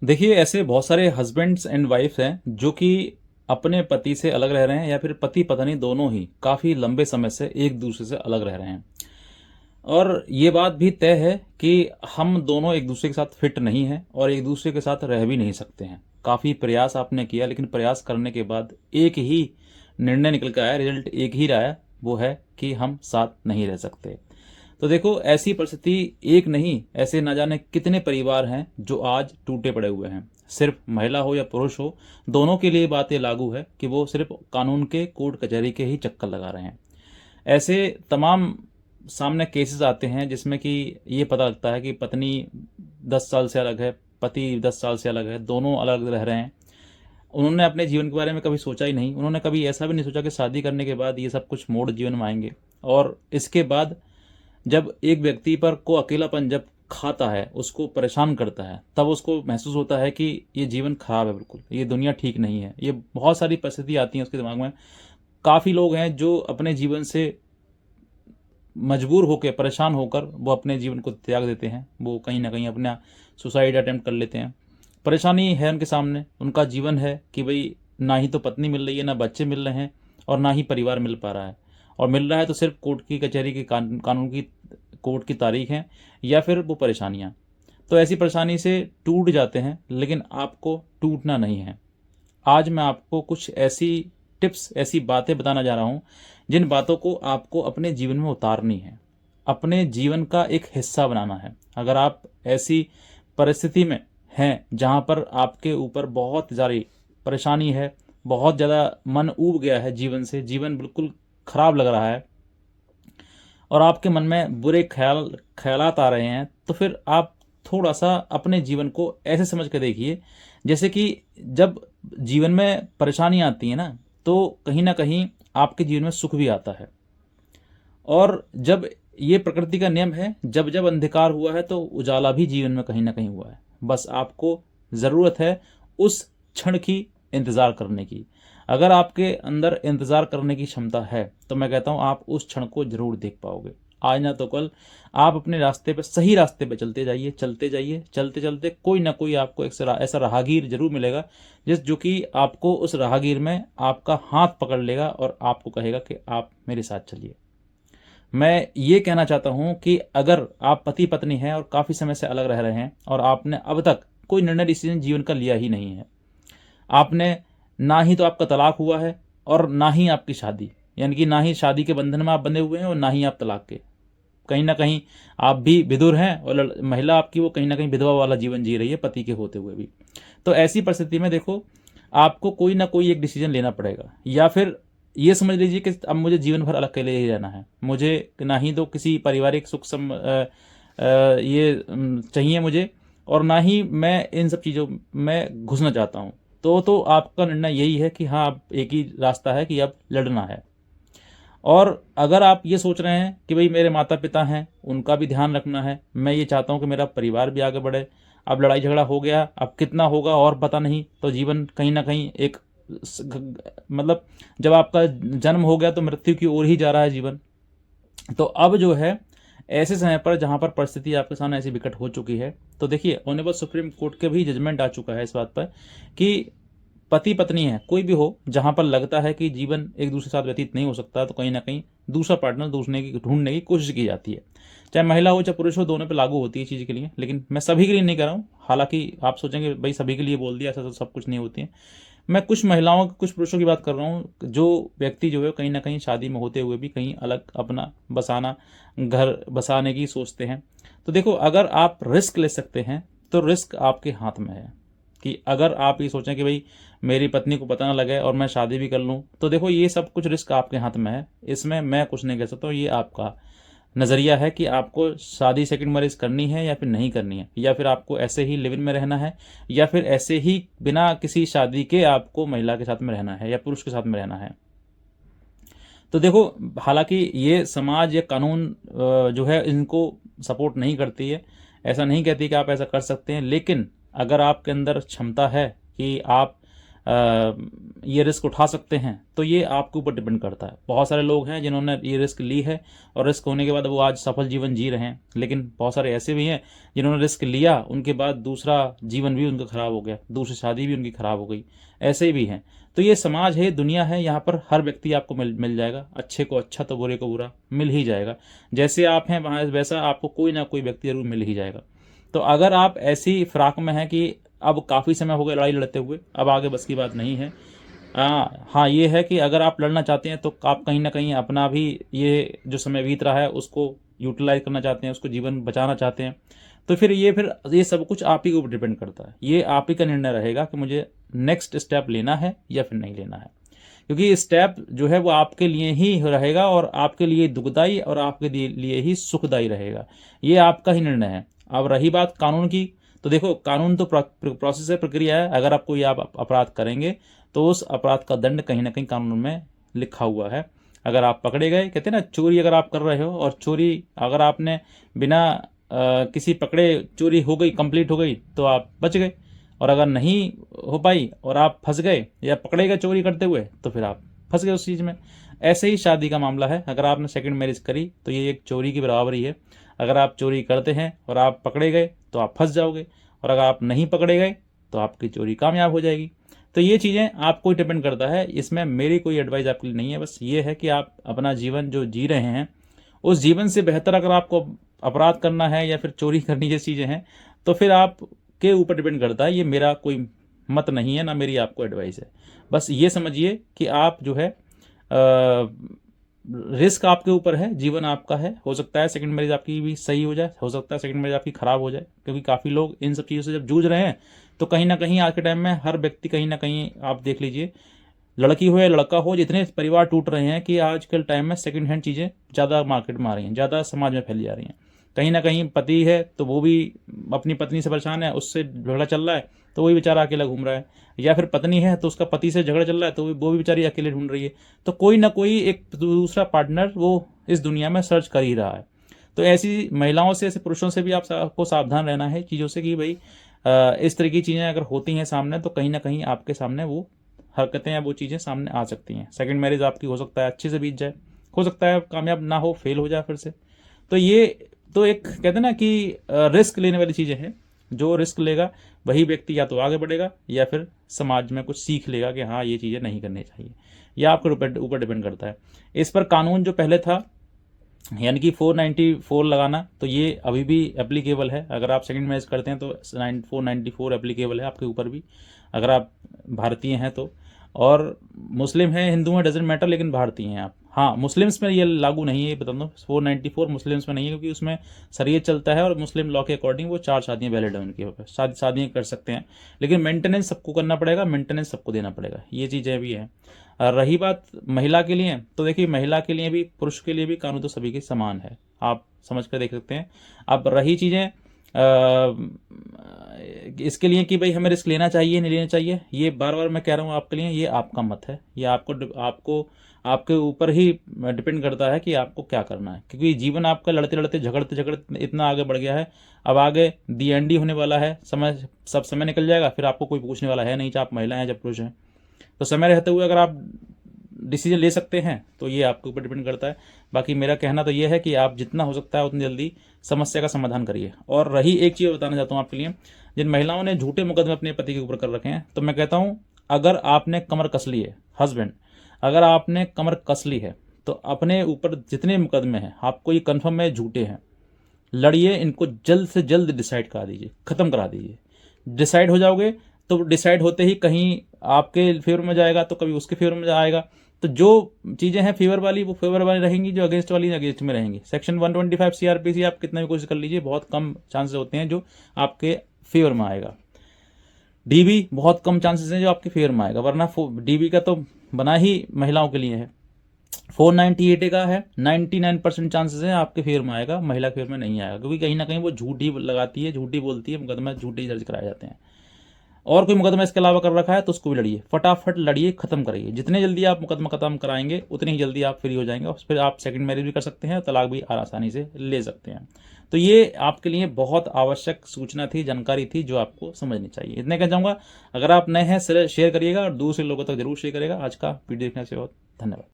देखिए, ऐसे बहुत सारे हस्बैंड्स एंड वाइफ्स हैं जो कि अपने पति से अलग रह रहे हैं या फिर पति पत्नी दोनों ही काफ़ी लंबे समय से एक दूसरे से अलग रह रहे हैं। और ये बात भी तय है कि हम दोनों एक दूसरे के साथ फिट नहीं हैं और एक दूसरे के साथ रह भी नहीं सकते हैं। काफ़ी प्रयास आपने किया, लेकिन प्रयास करने के बाद एक ही निर्णय निकल के आया, रिजल्ट एक ही रहा, वो है कि हम साथ नहीं रह सकते। तो देखो, ऐसी परिस्थिति एक नहीं, ऐसे ना जाने कितने परिवार हैं जो आज टूटे पड़े हुए हैं। सिर्फ महिला हो या पुरुष हो, दोनों के लिए बात ये लागू है कि वो सिर्फ कानून के कोर्ट कचहरी के ही चक्कर लगा रहे हैं। ऐसे तमाम सामने केसेस आते हैं जिसमें कि ये पता लगता है कि पत्नी 10 साल से अलग है, पति 10 साल से अलग है, दोनों अलग रह रहे हैं। उन्होंने अपने जीवन के बारे में कभी सोचा ही नहीं। उन्होंने कभी ऐसा भी नहीं सोचा कि शादी करने के बाद ये सब कुछ मोड़ जीवन में आएंगे। और इसके बाद जब एक व्यक्ति पर को अकेलापन जब खाता है, उसको परेशान करता है, तब उसको महसूस होता है कि ये जीवन खराब है, बिल्कुल ये दुनिया ठीक नहीं है। ये बहुत सारी परिस्थिति आती हैं उसके दिमाग में। काफ़ी लोग हैं जो अपने जीवन से मजबूर होकर, परेशान होकर वो अपने जीवन को त्याग देते हैं। वो कहीं ना कहीं अपना सुसाइड अटेम्प्ट कर लेते हैं। परेशानी है उनके सामने, उनका जीवन है कि भाई ना ही तो पत्नी मिल रही है, ना बच्चे मिल रहे हैं, और ना ही परिवार मिल पा रहा है। और मिल रहा है तो सिर्फ कोर्ट की कचहरी की कानून की कोर्ट की तारीख है, या फिर वो परेशानियाँ। तो ऐसी परेशानी से टूट जाते हैं, लेकिन आपको टूटना नहीं है। आज मैं आपको कुछ ऐसी टिप्स, ऐसी बातें बताना जा रहा हूँ जिन बातों को आपको अपने जीवन में उतारनी है, अपने जीवन का एक हिस्सा बनाना है। अगर आप ऐसी परिस्थिति में हैं जहाँ पर आपके ऊपर बहुत ज़्यादा परेशानी है, बहुत ज़्यादा मन ऊब गया है जीवन से, जीवन बिल्कुल ख़राब लग रहा है, और आपके मन में बुरे ख्यालात आ रहे हैं, तो फिर आप थोड़ा सा अपने जीवन को ऐसे समझ कर देखिए जैसे कि जब जीवन में परेशानी आती है ना, तो कहीं ना कहीं आपके जीवन में सुख भी आता है। और जब ये प्रकृति का नियम है, जब जब अंधकार हुआ है तो उजाला भी जीवन में कहीं ना कहीं हुआ है। बस आपको ज़रूरत है उस क्षण की इंतज़ार करने की। अगर आपके अंदर इंतज़ार करने की क्षमता है तो मैं कहता हूँ आप उस क्षण को ज़रूर देख पाओगे। आज ना तो कल आप अपने रास्ते पे, सही रास्ते पे चलते जाइए, चलते जाइए, चलते चलते कोई ना कोई आपको एक ऐसा राहगीर जरूर मिलेगा जो कि आपको उस राहगीर में आपका हाथ पकड़ लेगा और आपको कहेगा कि आप मेरे साथ चलिए। मैं ये कहना चाहता हूँ कि अगर आप पति पत्नी हैं और काफ़ी समय से अलग रह रहे हैं और आपने अब तक कोई निर्णय डिसीजन जीवन का लिया ही नहीं है, आपने ना ही तो आपका तलाक हुआ है और ना ही आपकी शादी, यानी कि ना ही शादी के बंधन में आप बंधे हुए हैं और ना ही आप तलाक के, कहीं ना कहीं आप भी विधुर हैं, और महिला आपकी वो कहीं ना कहीं विधवा वाला जीवन जी रही है पति के होते हुए भी। तो ऐसी परिस्थिति में देखो, आपको कोई ना कोई एक डिसीजन लेना पड़ेगा। या फिर ये समझ लीजिए कि अब मुझे जीवन भर अकेले ही रहना है, मुझे ना ही तो किसी पारिवारिक ये चाहिए मुझे, और ना ही मैं इन सब चीज़ों में घुसना चाहता हूँ। तो आपका निर्णय यही है कि हाँ, अब एक ही रास्ता है कि अब लड़ना है। और अगर आप ये सोच रहे हैं कि भाई मेरे माता पिता हैं, उनका भी ध्यान रखना है, मैं ये चाहता हूँ कि मेरा परिवार भी आगे बढ़े, अब लड़ाई झगड़ा हो गया, अब कितना होगा और पता नहीं, तो जीवन कहीं ना कहीं एक मतलब जब आपका जन्म हो गया तो मृत्यु की ओर ही जा रहा है जीवन। तो अब जो है, ऐसे समय पर जहाँ पर परिस्थिति आपके सामने ऐसी विकट हो चुकी है, तो देखिए ऑनरेबल सुप्रीम कोर्ट के भी जजमेंट आ चुका है इस बात पर कि पति पत्नी है, कोई भी हो, जहां पर लगता है कि जीवन एक दूसरे के साथ व्यतीत नहीं हो सकता, तो कहीं ना कहीं दूसरा पार्टनर ढूंढने की कोशिश की जाती है। चाहे महिला हो चाहे पुरुष हो, दोनों पे लागू होती है चीज़ के लिए, लेकिन मैं सभी के लिए नहीं कर रहा हूँ। हालांकि आप सोचेंगे भाई सभी के लिए बोल दिया, ऐसा तो सब कुछ नहीं होती है। मैं कुछ महिलाओं, कुछ पुरुषों की बात कर रहा हूँ, जो व्यक्ति जो है कहीं ना कहीं शादी में होते हुए भी कहीं अलग अपना बसाना, घर बसाने की सोचते हैं। तो देखो, अगर आप रिस्क ले सकते हैं तो रिस्क आपके हाथ में है। कि अगर आप ये सोचें कि भाई मेरी पत्नी को पता ना लगे और मैं शादी भी कर लूँ, तो देखो ये सब कुछ रिस्क आपके हाथ में है, इसमें मैं कुछ नहीं कह सकता हूँ। ये आपका नज़रिया है कि आपको शादी, सेकंड मैरिज करनी है या फिर नहीं करनी है, या फिर आपको ऐसे ही लिव इन में रहना है, या फिर ऐसे ही बिना किसी शादी के आपको महिला के साथ में रहना है या पुरुष के साथ में रहना है। तो देखो, हालांकि ये समाज या कानून जो है इनको सपोर्ट नहीं करती है, ऐसा नहीं कहती कि आप ऐसा कर सकते हैं, लेकिन अगर आपके अंदर क्षमता है कि आप ये रिस्क उठा सकते हैं, तो ये आपके ऊपर डिपेंड करता है। बहुत सारे लोग हैं जिन्होंने ये रिस्क ली है और रिस्क होने के बाद वो आज सफल जीवन जी रहे हैं, लेकिन बहुत सारे ऐसे भी हैं जिन्होंने रिस्क लिया, उनके बाद दूसरा जीवन भी उनका खराब हो गया, दूसरी शादी भी उनकी खराब हो गई, ऐसे भी हैं। तो ये समाज है, दुनिया है, यहाँ पर हर व्यक्ति आपको मिल जाएगा, अच्छे को अच्छा तो बुरे को बुरा मिल ही जाएगा। जैसे आप हैं वहाँ वैसा आपको कोई ना कोई व्यक्ति जरूर मिल ही जाएगा। तो अगर आप ऐसी फिराक में हैं कि अब काफ़ी समय हो गया लड़ाई लड़ते हुए, अब आगे बस की बात नहीं है, हाँ ये है कि अगर आप लड़ना चाहते हैं तो आप कहीं ना कहीं अपना भी ये जो समय बीत रहा है उसको यूटिलाइज करना चाहते हैं, उसको जीवन बचाना चाहते हैं, तो फिर ये सब कुछ आप ही के ऊपर डिपेंड करता है। ये आप ही का निर्णय रहेगा कि मुझे नेक्स्ट स्टेप लेना है या फिर नहीं लेना है, क्योंकि स्टेप जो है वो आपके लिए ही रहेगा और आपके लिए दुखदाई और आपके लिए ही सुखदाई रहेगा। ये आपका ही निर्णय है। अब रही बात कानून की, तो देखो कानून तो प्रोसेस है, प्रक्रिया है। अगर आप कोई आप अपराध करेंगे तो उस अपराध का दंड कहीं ना कहीं कानून में लिखा हुआ है। अगर आप पकड़े गए, कहते हैं ना, चोरी अगर आप कर रहे हो और चोरी अगर आपने बिना किसी पकड़े चोरी हो गई, कंप्लीट हो गई, तो आप बच गए, और अगर नहीं हो पाई और आप फंस गए या पकड़े गए चोरी करते हुए, तो फिर आप फंस गए उस चीज़ में। ऐसे ही शादी का मामला है, अगर आपने सेकंड मैरिज करी तो ये एक चोरी की बराबरी है। अगर आप चोरी करते हैं और आप पकड़े गए तो आप फंस जाओगे, और अगर आप नहीं पकड़े गए तो आपकी चोरी कामयाब हो जाएगी। तो ये चीज़ें आपको डिपेंड करता है, इसमें मेरी कोई एडवाइस आपके लिए नहीं है। बस ये है कि आप अपना जीवन जो जी रहे हैं उस जीवन से बेहतर अगर आपको अपराध करना है या फिर चोरी करनी जैसी चीज़ें हैं, तो फिर आप के ऊपर डिपेंड करता है। ये मेरा कोई मत नहीं है, ना मेरी आपको एडवाइस है। बस ये समझिए कि आप जो है रिस्क आपके ऊपर है, जीवन आपका है। हो सकता है सेकंड मैरिज आपकी भी सही हो जाए, हो सकता है सेकंड मैरिज आपकी खराब हो जाए, क्योंकि काफ़ी लोग इन सब चीज़ों से जब जूझ रहे हैं तो कहीं ना कहीं आज के टाइम में हर व्यक्ति कहीं ना कहीं, आप देख लीजिए, लड़की हो या लड़का हो, जितने परिवार टूट रहे हैं कि आजकल टाइम में सेकंड हैंड चीज़ें ज़्यादा मार्केट में आ रही हैं, ज़्यादा समाज में फैली जा रही हैं। कहीं ना कहीं पति है तो वो भी अपनी पत्नी से परेशान है, उससे झगड़ा चल रहा है तो वही बेचारा अकेला घूम रहा है, या फिर पत्नी है तो उसका पति से झगड़ा चल रहा है तो वो भी बेचारी अकेले ढूंढ रही है। तो कोई ना कोई एक दूसरा पार्टनर वो इस दुनिया में सर्च कर ही रहा है। तो ऐसी महिलाओं से, ऐसे पुरुषों से भी आपको सावधान रहना है चीज़ों से, कि भाई इस तरह की चीज़ें अगर होती हैं सामने तो कहीं ना कहीं आपके सामने वो हरकतें या वो चीज़ें सामने आ सकती हैं। सेकंड मैरिज आपकी हो सकता है अच्छे से बीत जाए, हो सकता है कामयाब ना हो, फेल हो जाए फिर से। तो ये तो एक कहते हैं ना कि रिस्क लेने वाली चीज़ें हैं। जो रिस्क लेगा वही व्यक्ति या तो आगे बढ़ेगा या फिर समाज में कुछ सीख लेगा कि हाँ ये चीज़ें नहीं करनी चाहिए। यह आपके ऊपर डिपेंड करता है। इस पर कानून जो पहले था, यानी कि 494 लगाना, तो ये अभी भी एप्लीकेबल है। अगर आप सेकंड मैरिज करते हैं तो 494 एप्लीकेबल है आपके ऊपर भी, अगर आप भारतीय हैं तो। और मुस्लिम हैं, हिंदू हैं, डजेंट मैटर, लेकिन भारतीय हैं आप। हाँ, मुस्लिम्स में ये लागू नहीं है, ये बता दो। 494 मुस्लिम्स में नहीं है, क्योंकि उसमें शरीयत चलता है और मुस्लिम लॉ के अकॉर्डिंग वो 4 शादियाँ वैलिड है उनके ऊपर, शादियाँ कर सकते हैं, लेकिन मेंटेनेंस सबको करना पड़ेगा, मेंटेनेंस सबको देना पड़ेगा, ये चीज़ें भी हैं। और रही बात महिला के लिए, तो देखिए महिला के लिए भी पुरुष के लिए भी कानून तो सभी के समान है, आप समझ कर देख सकते हैं। अब रही चीज़ें इसके लिए कि भाई हमें रिस्क लेना चाहिए नहीं लेना चाहिए, ये बार बार मैं कह रहा हूँ आपके लिए, ये आपका मत है, ये आपको आपके ऊपर ही डिपेंड करता है कि आपको क्या करना है। क्योंकि जीवन आपका लड़ते लड़ते झगड़ते झगड़ते इतना आगे बढ़ गया है, अब आगे दी एंड होने वाला है, सब समय निकल जाएगा, फिर आपको कोई पूछने वाला है नहीं, चाहे आप महिला हैं चाहे पुरुष हैं। तो समय रहते हुए अगर आप डिसीजन ले सकते हैं तो ये आपके ऊपर डिपेंड करता है। बाकी मेरा कहना तो ये है कि आप जितना हो सकता है उतनी जल्दी समस्या का समाधान करिए। और रही एक चीज़ बताना चाहता हूँ आपके लिए, जिन महिलाओं ने झूठे मुकदमे अपने पति के ऊपर कर रखे हैं, तो मैं कहता हूँ अगर आपने कमर कस ली है, हस्बैंड अगर आपने कमर कस ली है, तो अपने ऊपर जितने मुकदमे हैं आपको ये कन्फर्म है झूठे हैं, लड़िए, इनको जल्द से जल्द डिसाइड करा दीजिए, ख़त्म करा दीजिए। डिसाइड हो जाओगे तो डिसाइड होते ही कहीं आपके फेवर में जाएगा तो कभी उसके फेवर में जाएगा। तो जो चीज़ें हैं फेवर वाली वो फेवर वाली रहेंगी, जो अगेंस्ट वाली अगेंस्ट में रहेंगी। सेक्शन 125 सीआरपीसी आप कितना भी कोशिश कर लीजिए, बहुत कम चांसेस होते हैं जो आपके फेवर में आएगा। डीबी बहुत कम चांसेस हैं जो आपके फेवर में आएगा, वरना डीबी का तो बना ही महिलाओं के लिए है। 498 का है, 99% चांसेस है आपके फेवर में आएगा, महिला के फेवर में नहीं आएगा, क्योंकि कहीं ना कहीं वो झूठ ही लगाती है, झूठी बोलती है, मुकदमा झूठे ही दर्ज कराए जाते हैं। और कोई मुकदमा इसके अलावा कर रखा है तो उसको भी लड़िए, फटाफट लड़िए, खत्म करिए। जितने जल्दी आप मुकदमा खत्म कराएंगे उतनी ही जल्दी आप फ्री हो जाएंगे, और फिर आप सेकंड मैरिज भी कर सकते हैं, तलाक भी आसानी से ले सकते हैं। तो ये आपके लिए बहुत आवश्यक सूचना थी, जानकारी थी, जो आपको समझनी चाहिए। इतने कह जाऊँगा। अगर आप नए हैं शेयर करिएगा और दूसरे लोगों तक जरूर शेयर करिएगा। आज का वीडियो देखने से बहुत धन्यवाद।